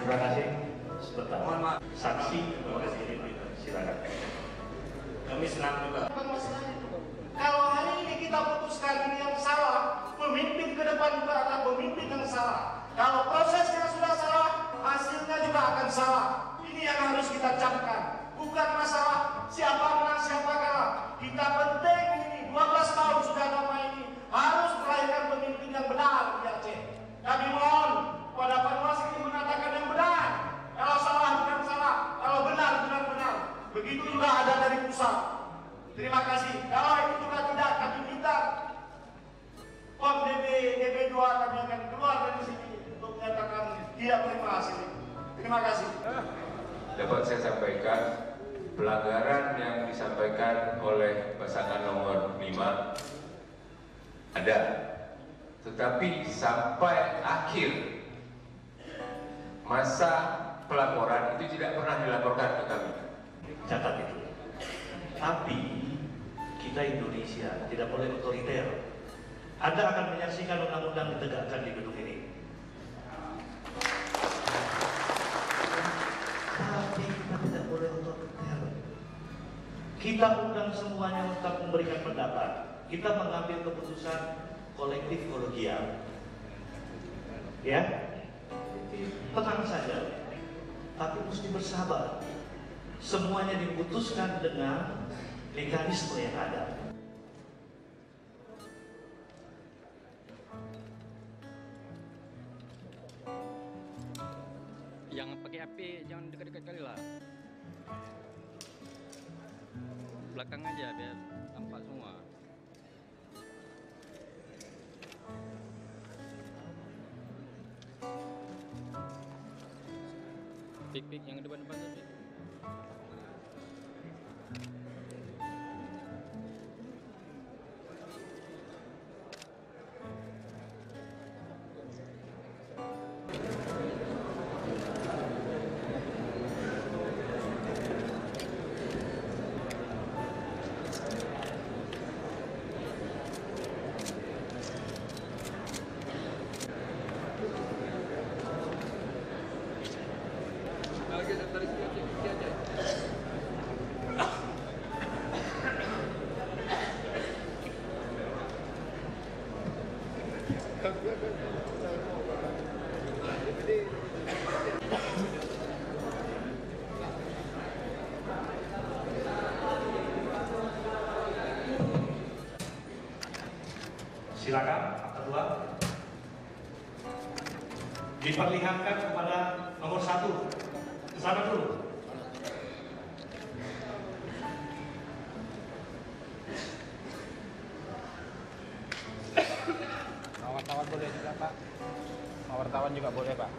Terima kasih. Sebentar. Mohon maaf. Saksi, silakan. Kami senang juga. Kalau hari ini kita putuskan ini yang salah, pemimpin ke depan juga akan pemimpin yang salah. Kalau prosesnya sudah salah, hasilnya juga akan salah. Ini yang harus kita camkan. Bukan masalah siapa menang siapa kalah. Kita penting ini 12 tahun sudah nama ini harus melahirkan pemimpin yang benar di Aceh. Kami mohon pada Panwas ini mengatakan yang benar. Kalau salah bukan salah, kalau benar benar benar. Begitu juga ada dari pusat. Terima kasih. Kalau itu juga tidak, kami minta Pom DB2 kami akan keluar dari sini untuk menyatakan tidak terima hasil ini. Terima kasih. Dapat saya sampaikan, pelanggaran yang disampaikan oleh pasangan nomor 5 ada, tetapi sampai akhir masa pelaporan itu tidak pernah dilaporkan ke kami. Catat itu. Tapi kita Indonesia tidak boleh otoriter. Anda akan menyaksikan undang-undang ditegakkan di gedung ini. Tapi kita tidak boleh otoriter. Kita undang semuanya untuk memberikan pendapat. Kita mengambil keputusan kolektif kolegial. Ya, tenang saja. Tapi mesti bersabar. Semuanya diputuskan dengan mekanisme yang ada. Yang pakai HP jangan dekat-dekat kali lah. Belakang aja biar tampak semua. Pik-pik yang depan-depan tadi. Silakan, Pak Ketua. Diperlihatkan kepada nomor 1. Ke sana dulu. Wartawan boleh juga, Pak. Wartawan juga boleh, Pak.